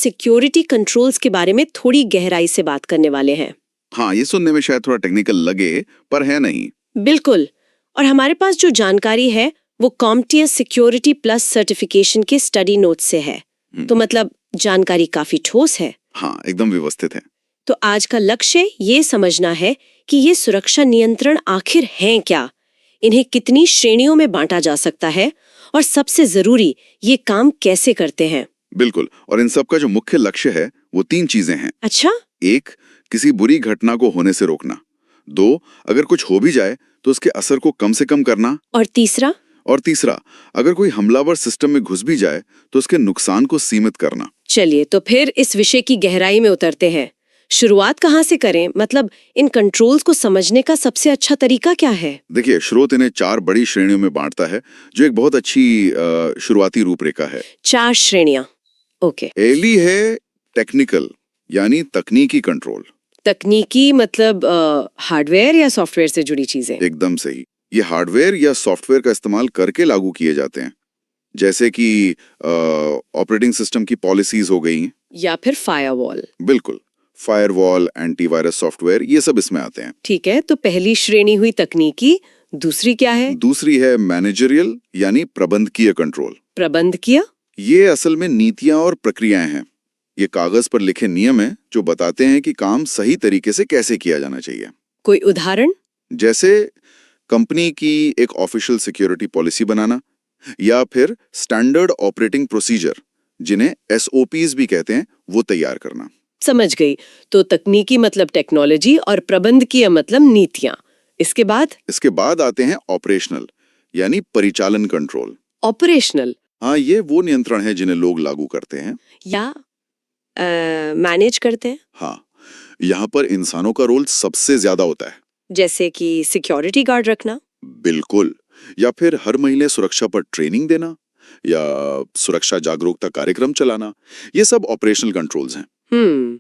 Security controls के बारे में थोड़ी गहराई से बात करने वाले हैं। हाँ, ये सुनने में शायद थोड़ा टेक्निकल लगे, पर है नहीं। बिल्कुल। और हमारे पास जो जानकारी है वो कॉम्प्टिया सिक्योरिटी प्लस सर्टिफिकेशन के स्टडी नोट से है। तो मतलब जानकारी काफी ठोस है। हाँ, एकदम व्यवस्थित है। तो आज का लक्ष्य ये समझना है कि ये सुरक्षा नियंत्रण आखिर हैं क्या, इन्हें कितनी श्रेणियों में बांटा जा सकता है और सबसे जरूरी ये काम कैसे करते हैं। बिल्कुल, और इन सब का जो मुख्य लक्ष्य है वो 3 चीजें हैं। अच्छा? 1, किसी बुरी घटना को होने से रोकना। 2, अगर कुछ हो भी जाए तो उसके असर को कम से कम करना। और तीसरा? और तीसरा, अगर कोई हमलावर सिस्टम में घुस भी जाए तो उसके नुकसान को सीमित करना। चलिए तो फिर इस विषय की गहराई में उतरते हैं। शुरुआत कहाँ से करें? मतलब इन कंट्रोल्स को समझने का सबसे अच्छा तरीका क्या है? देखिए, स्रोत इन्हें 4 बड़ी श्रेणियों में बांटता है, जो एक बहुत अच्छी शुरुआती रूपरेखा है। 4 श्रेणियां। ओके। पहली है टेक्निकल, यानी तकनीकी कंट्रोल। तकनीकी मतलब हार्डवेयर या सॉफ्टवेयर से जुड़ी चीजें? एकदम सही। ये हार्डवेयर या सॉफ्टवेयर का इस्तेमाल करके लागू किए जाते हैं, जैसे कि ऑपरेटिंग सिस्टम की पॉलिसीज हो गई। या फिर फायरवॉल? बिल्कुल, फायरवॉल, एंटीवायरस सॉफ्टवेयर, ये सब इसमें आते हैं। ठीक है, तो पहली श्रेणी हुई तकनीकी। दूसरी क्या है? दूसरी है मैनेजरियल, यानी प्रबंधकीय कंट्रोल। प्रबंधकीय? ये असल में नीतियां और प्रक्रियाएं हैं। ये कागज पर लिखे नियम हैं जो बताते हैं कि काम सही तरीके से कैसे किया जाना चाहिए। कोई उदाहरण? जैसे कंपनी की एक ऑफिशियल सिक्योरिटी पॉलिसी बनाना, या फिर स्टैंडर्ड ऑपरेटिंग प्रोसीजर, जिन्हें SOPs भी कहते हैं, वो तैयार करना। समझ गई। तो तकनीकी मतलब टेक्नोलॉजी और प्रबंधकीय मतलब नीतियां। इसके बाद आते हैं ऑपरेशनल, यानी परिचालन कंट्रोल। ऑपरेशनल? हाँ, ये वो नियंत्रण है जिन्हें लोग लागू करते हैं या मैनेज करते हैं। हाँ, यहाँ पर इंसानों का रोल सबसे ज्यादा होता है। जैसे कि सिक्योरिटी गार्ड रखना? बिल्कुल, या फिर हर महीने सुरक्षा पर ट्रेनिंग देना, या सुरक्षा जागरूकता कार्यक्रम चलाना, ये सब ऑपरेशनल कंट्रोल्स हैं।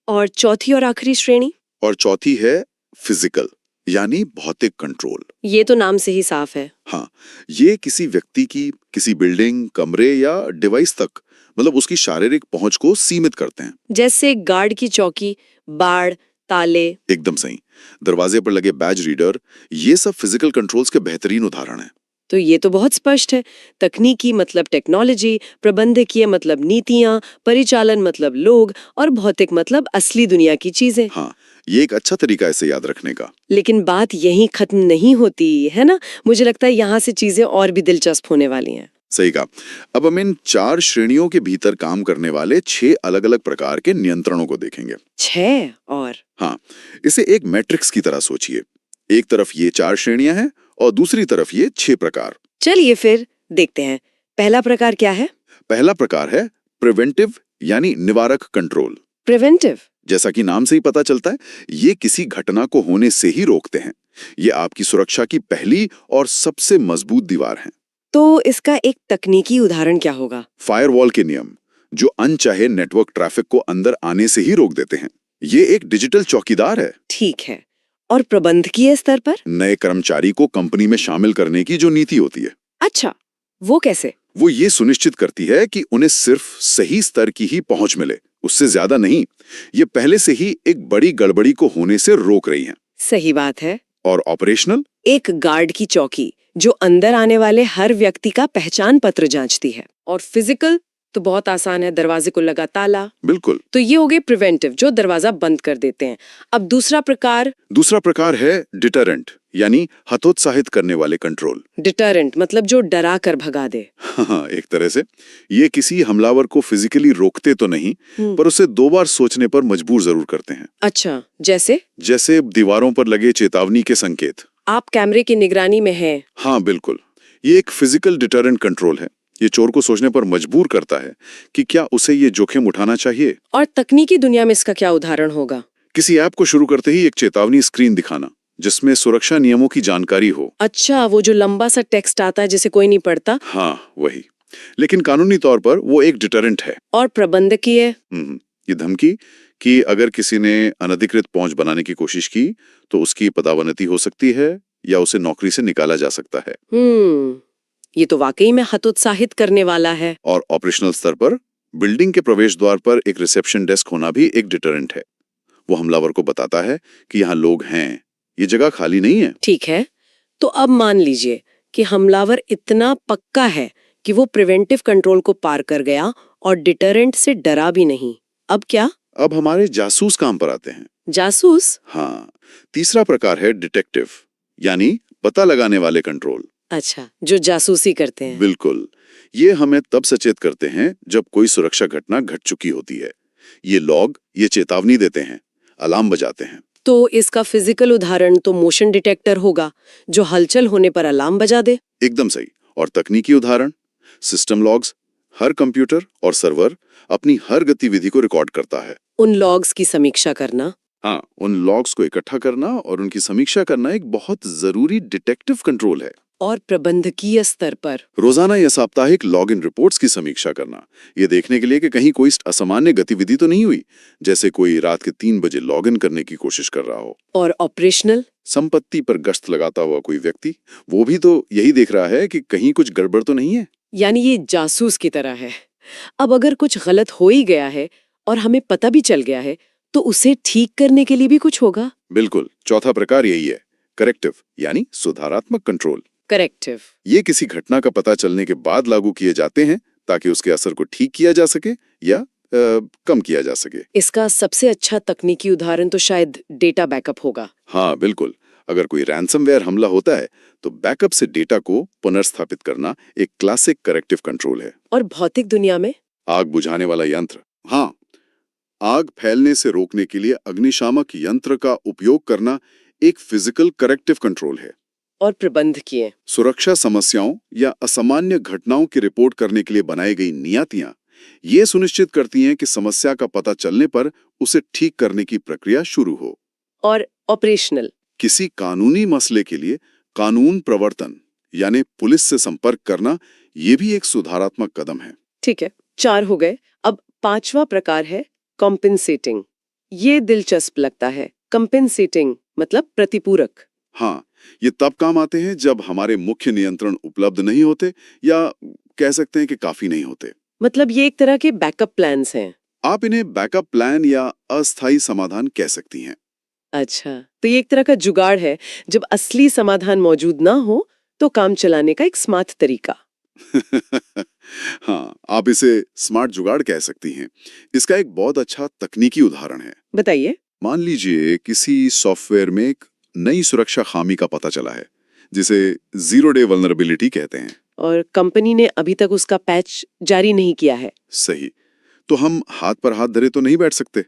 और चौथी और आखिरी श्रेणी? और चौथी है फिजिकल, यानी भौतिक कंट्रोल। ये तो नाम से ही साफ है। हाँ, ये किसी व्यक्ति की, किसी बिल्डिंग, कमरे या डिवाइस तक, मतलब उसकी शारीरिक पहुंच को सीमित करते हैं। जैसे गार्ड की चौकी, बाड़, ताले। एकदम सही। दरवाजे पर लगे बैज रीडर, ये सब फिजिकल कंट्रोल्स के बेहतरीन उदाहरण हैं। तो ये तो बहुत स्पष्ट है। तकनीकी मतलब टेक्नोलॉजी, प्रबंधकीय मतलब नीतियां, परिचालन मतलब लोग, और भौतिक मतलब असली दुनिया की चीजें। हाँ, ये एक अच्छा तरीका है इसे याद रखने का। लेकिन बात यहीं खत्म नहीं होती है ना? मुझे लगता है यहाँ से चीजें और भी दिलचस्प होने वाली हैं। सही कहा। अब हम इन 4 श्रेणियों के भीतर काम करने वाले 6 अलग-अलग प्रकार के नियंत्रणों को देखेंगे। 6? और हाँ, इसे एक मैट्रिक्स की तरह सोचिए। एक तरफ ये 4 श्रेणियां हैं और दूसरी तरफ ये 6 प्रकार। चलिए फिर देखते हैं। पहला प्रकार क्या है? पहला प्रकार है प्रिवेंटिव, यानी निवारक कंट्रोल। प्रिवेंटिव? जैसा कि नाम से ही पता चलता है, ये किसी घटना को होने से ही रोकते हैं। ये आपकी सुरक्षा की पहली और सबसे मजबूत दीवार है। तो इसका एक तकनीकी उदाहरण क्या होगा? फायरवॉल के नियम, जो अनचाहे नेटवर्क ट्रैफिक को अंदर आने से ही रोक देते हैं। ये एक डिजिटल चौकीदार है। ठीक है। और प्रबंधकीय स्तर पर? नए कर्मचारी को कंपनी में शामिल करने की जो नीति होती है। अच्छा, वो कैसे? वो ये सुनिश्चित करती है कि उन्हें सिर्फ सही स्तर की ही पहुंच मिले, उससे ज्यादा नहीं। ये पहले से ही एक बड़ी गड़बड़ी को होने से रोक रही हैं। सही बात है। और ऑपरेशनल? एक गार्ड की चौकी जो अंदर आने वाले हर व्यक्ति का पहचान पत्र जांचती है। और फिजिकल तो बहुत आसान है, दरवाजे को लगा ताला। बिल्कुल। तो ये हो गए प्रिवेंटिव, जो दरवाजा बंद कर देते हैं। अब दूसरा प्रकार है डिटरेंट, यानी हतोत्साहित करने वाले कंट्रोल। डिटरेंट मतलब जो डरा कर भगा दे। हाँ, एक तरह से ये किसी हमलावर को फिजिकली रोकते तो नहीं, पर उसे 2 बार सोचने पर मजबूर जरूर करते हैं। अच्छा, जैसे दीवारों पर लगे चेतावनी के संकेत। आप कैमरे की निगरानी में हैं। हाँ बिल्कुल, ये एक फिजिकल डिटरेंट कंट्रोल है। ये चोर को सोचने पर मजबूर करता है कि क्या उसे ये जोखिम उठाना चाहिए। और तकनीकी दुनिया में इसका क्या उदाहरण होगा? किसी ऐप को शुरू करते ही एक चेतावनी स्क्रीन दिखाना, जिसमें सुरक्षा नियमों की जानकारी हो। अच्छा, वो जो लंबा सा टेक्स्ट आता है जिसे कोई नहीं पढ़ता? हाँ, वही। लेकिन कानूनी तौर पर वो एक डिटरेंट है। और प्रबंधकीय? ये धमकी कि अगर किसी ने अनधिकृत पहुंच बनाने की कोशिश की तो उसकी पदोन्नति हो सकती है या उसे नौकरी से निकाला जा सकता है। ये तो वाकई में हतोत्साहित करने वाला है। और ऑपरेशनल स्तर पर बिल्डिंग के प्रवेश द्वार पर एक रिसेप्शन डेस्क होना भी एक डिटरेंट है। वो हमलावर को बताता है कि यहाँ लोग हैं, ये जगह खाली नहीं है। ठीक है, तो अब मान लीजिए कि हमलावर इतना पक्का है कि वो प्रिवेंटिव कंट्रोल को पार कर गया और डिटरेंट से डरा भी नहीं। अब क्या? अब हमारे जासूस काम पर आते हैं। जासूस? हाँ, तीसरा प्रकार है डिटेक्टिव, यानी पता लगाने वाले कंट्रोल। अच्छा, जो जासूसी करते हैं। बिल्कुल, ये हमें तब सचेत करते हैं जब कोई सुरक्षा घटना घट चुकी होती है। ये लॉग ये चेतावनी देते हैं, अलार्म बजाते हैं। तो इसका फिजिकल उदाहरण तो मोशन डिटेक्टर होगा, जो हलचल होने पर अलार्म बजा दे। एकदम सही। और तकनीकी उदाहरण सिस्टम लॉग्स। हर कंप्यूटर और सर्वर अपनी हर गतिविधि को रिकॉर्ड करता है। उन लॉग्स की समीक्षा करना। हाँ, उन लॉग्स को इकट्ठा करना और उनकी समीक्षा करना एक बहुत जरूरी डिटेक्टिव कंट्रोल है। और प्रबंधकीय स्तर पर रोजाना या साप्ताहिक लॉग इन रिपोर्ट्स की समीक्षा करना, ये देखने के लिए कि कहीं कोई असामान्य गतिविधि तो नहीं हुई, जैसे कोई रात के 3 बजे लॉग इन करने की कोशिश कर रहा हो। और ऑपरेशनल संपत्ति पर गश्त लगाता हुआ कोई व्यक्ति, वो भी तो यही देख रहा है कि कहीं कुछ गड़बड़ तो नहीं है। यानी ये जासूस की तरह है। अब अगर कुछ गलत हो ही गया है और हमें पता भी चल गया है, तो उसे ठीक करने के लिए भी कुछ होगा। बिल्कुल, चौथा प्रकार यही है, करेक्टिव यानी सुधारात्मक कंट्रोल। करेक्टिव ये किसी घटना का पता चलने के बाद लागू किए जाते हैं ताकि उसके असर को ठीक किया जा सके या कम किया जा सके। इसका सबसे अच्छा तकनीकी उदाहरण तो शायद डेटा बैकअप होगा। हाँ बिल्कुल, अगर कोई रैंसमवेयर हमला होता है तो बैकअप से डेटा को पुनर्स्थापित करना एक क्लासिक करेक्टिव कंट्रोल है। और भौतिक दुनिया में आग बुझाने वाला यंत्र। हाँ, आग फैलने से रोकने के लिए अग्निशामक यंत्र का उपयोग करना एक फिजिकल करेक्टिव कंट्रोल है। और प्रबंधकीय सुरक्षा समस्याओं या असामान्य घटनाओं की रिपोर्ट करने के लिए बनाई गई नियतियां ये सुनिश्चित करती हैं कि समस्या का पता चलने पर उसे ठीक करने की प्रक्रिया शुरू हो। और ऑपरेशनल किसी कानूनी मसले के लिए कानून प्रवर्तन यानी पुलिस से संपर्क करना ये भी एक सुधारात्मक कदम है। ठीक है, 4 हो गए। अब 5वां प्रकार है कॉम्पेंसेटिंग। ये दिलचस्प लगता है। कॉम्पेंसेटिंग मतलब प्रतिपूरक। हाँ, ये तब काम आते हैं जब हमारे मुख्य नियंत्रण उपलब्ध नहीं होते या कह सकते हैं कि काफी नहीं होते। मतलब ये एक तरह के बैकअप प्लान्स हैं। आप इन्हें बैकअप प्लान या अस्थायी समाधान कह सकती हैं। अच्छा, तो ये एक तरह का जुगाड़ है। जब असली समाधान मौजूद ना हो तो काम चलाने का एक स्मार्ट तरीका। हाँ, आप इसे स्मार्ट जुगाड़ कह सकती हैं। इसका एक बहुत अच्छा तकनीकी उदाहरण है। बताइए। मान लीजिए किसी सॉफ्टवेयर में एक नई सुरक्षा खामी का पता चला है, जिसे 0 डे वल्नरेबिलिटी कहते हैं। और कंपनी ने अभी तक उसका पैच जारी नहीं किया है। सही। तो हम हाथ पर हाथ धरे तो नहीं बैठ सकते।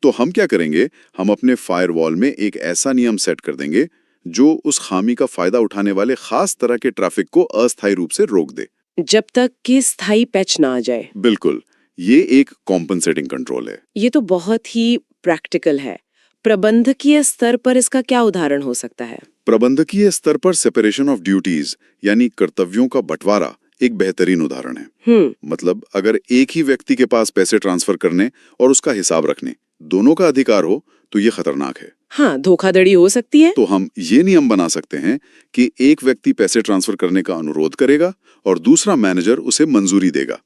तो हम क्या करेंगे, हम अपने फायरवॉल में एक ऐसा नियम सेट कर देंगे जो उस खामी का फायदा उठाने वाले खास तरह के ट्रैफिक को अस्थायी रूप से रोक दे, जब तक कि स्थायी पैच ना आ जाए। बिल्कुल, ये एक कॉम्पेंसेटिंग कंट्रोल है। ये तो बहुत ही प्रैक्टिकल है। प्रबंधकीय स्तर पर इसका क्या उदाहरण हो सकता है? प्रबंधकीय स्तर पर सेपरेशन ऑफ ड्यूटीज यानी कर्तव्यों का बंटवारा एक बेहतरीन उदाहरण है। मतलब अगर एक ही व्यक्ति के पास पैसे ट्रांसफर करने और उसका हिसाब रखने दोनों का अधिकार हो तो ये खतरनाक है। हाँ, धोखाधड़ी हो सकती है। तो हम ये नियम बना सकते हैं कि एक व्यक्ति पैसे ट्रांसफर करने का अनुरोध करेगा और दूसरा मैनेजर उसे मंजूरी देगा।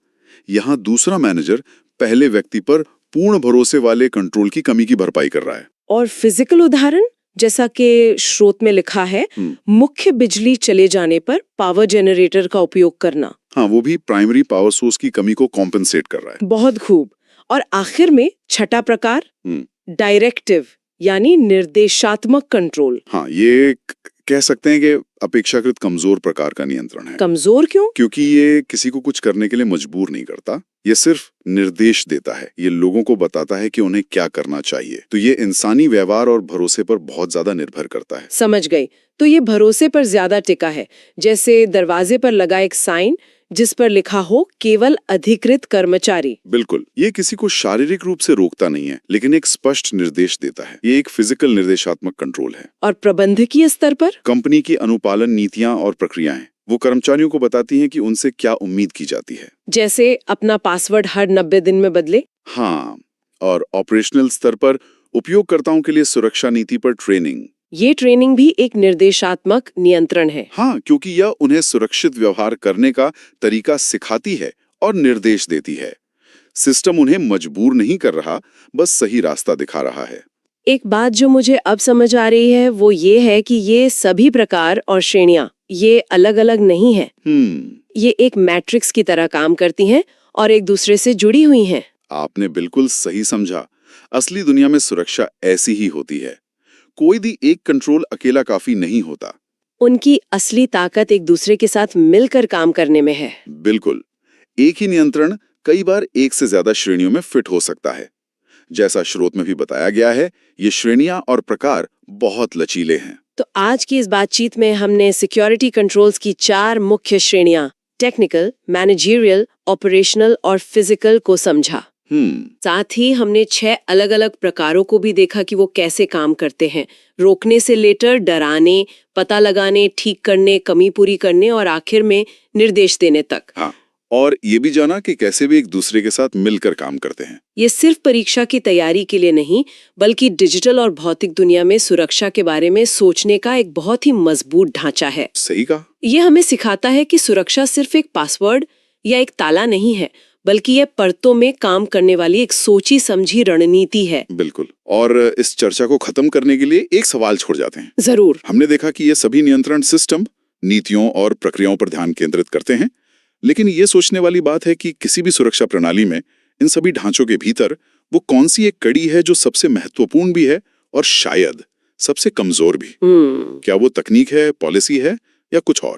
यहाँ दूसरा मैनेजर पहले व्यक्ति पर पूर्ण भरोसे वाले कंट्रोल की कमी की भरपाई कर रहा है। और फिजिकल उदाहरण जैसा कि स्रोत में लिखा है, मुख्य बिजली चले जाने पर पावर जनरेटर का उपयोग करना। हाँ, वो भी प्राइमरी पावर सोर्स की कमी को कॉम्पेंसेट कर रहा है। बहुत खूब। और आखिर में 6ठा प्रकार डायरेक्टिव यानी निर्देशात्मक कंट्रोल। हाँ, ये कह सकते हैं कि अपेक्षाकृत कमजोर प्रकार का नियंत्रण है। कमजोर क्यों? क्योंकि ये किसी को कुछ करने के लिए मजबूर नहीं करता, ये सिर्फ निर्देश देता है। ये लोगों को बताता है कि उन्हें क्या करना चाहिए। तो ये इंसानी व्यवहार और भरोसे पर बहुत ज्यादा निर्भर करता है। समझ गई। तो ये भरोसे पर ज्यादा टिका है, जैसे दरवाजे पर लगा एक साइन जिस पर लिखा हो केवल अधिकृत कर्मचारी। बिल्कुल, ये किसी को शारीरिक रूप से रोकता नहीं है, लेकिन एक स्पष्ट निर्देश देता है। ये एक फिजिकल निर्देशात्मक कंट्रोल है। और प्रबंधकीय स्तर पर कंपनी की अनुपालन नीतियां और प्रक्रियाएं वो कर्मचारियों को बताती हैं कि उनसे क्या उम्मीद की जाती है। जैसे अपना पासवर्ड हर 90 दिन में बदले। हाँ, और ऑपरेशनल स्तर पर उपयोगकर्ताओं के लिए सुरक्षा नीति पर ट्रेनिंग। ये ट्रेनिंग भी एक निर्देशात्मक नियंत्रण है। हाँ, क्योंकि यह उन्हें सुरक्षित व्यवहार करने का तरीका सिखाती है और निर्देश देती है। सिस्टम उन्हें मजबूर नहीं कर रहा, बस सही रास्ता दिखा रहा है। एक बात जो मुझे अब समझ आ रही है वो ये है कि ये सभी प्रकार और श्रेणियां ये अलग-अलग नहीं है। ये एक मैट्रिक्स की तरह काम करती हैं और एक दूसरे से जुड़ी हुई हैं। आपने बिल्कुल सही समझा। असली दुनिया में सुरक्षा ऐसी ही होती है। कोई भी एक कंट्रोल अकेला काफी नहीं होता। उनकी असली ताकत एक दूसरे के साथ मिलकर काम करने में है। बिल्कुल। एक ही नियंत्रण कई बार एक से ज्यादा श्रेणियों में फिट हो सकता है। जैसा स्रोत में भी बताया गया है, ये श्रेणियां और प्रकार बहुत लचीले हैं। तो आज की इस बातचीत में हमने सिक्योरिटी कंट्रोल्स की 4 मुख्य श्रेणियां टेक्निकल, मैनेजरियल, ऑपरेशनल और फिजिकल को समझा। साथ ही हमने 6 अलग-अलग प्रकारों को भी देखा कि वो कैसे काम करते हैं, रोकने से लेकर डराने, पता लगाने, ठीक करने, कमी पूरी करने और आखिर में निर्देश देने तक। हाँ, और ये भी जाना कि कैसे भी एक दूसरे के साथ मिलकर काम करते हैं। ये सिर्फ परीक्षा की तैयारी के लिए नहीं, बल्कि डिजिटल और भौतिक दुनिया में सुरक्षा के बारे में सोचने का एक बहुत ही मजबूत ढांचा है। सही कहा। ये हमें सिखाता है कि सुरक्षा सिर्फ एक पासवर्ड या एक ताला नहीं है, बल्कि ये परतों में काम करने वाली एक सोची समझी रणनीति है। बिल्कुल। और इस चर्चा को खत्म करने के लिए एक सवाल छोड़ जाते हैं। जरूर। हमने देखा कि ये सभी नियंत्रण सिस्टम नीतियों और प्रक्रियाओं पर ध्यान केंद्रित करते हैं, लेकिन ये सोचने वाली बात है कि किसी भी सुरक्षा प्रणाली में इन सभी ढांचों के भीतर वो कौन सी एक कड़ी है जो सबसे महत्वपूर्ण भी है और शायद सबसे कमजोर भी। क्या वो तकनीक है, पॉलिसी है या कुछ और?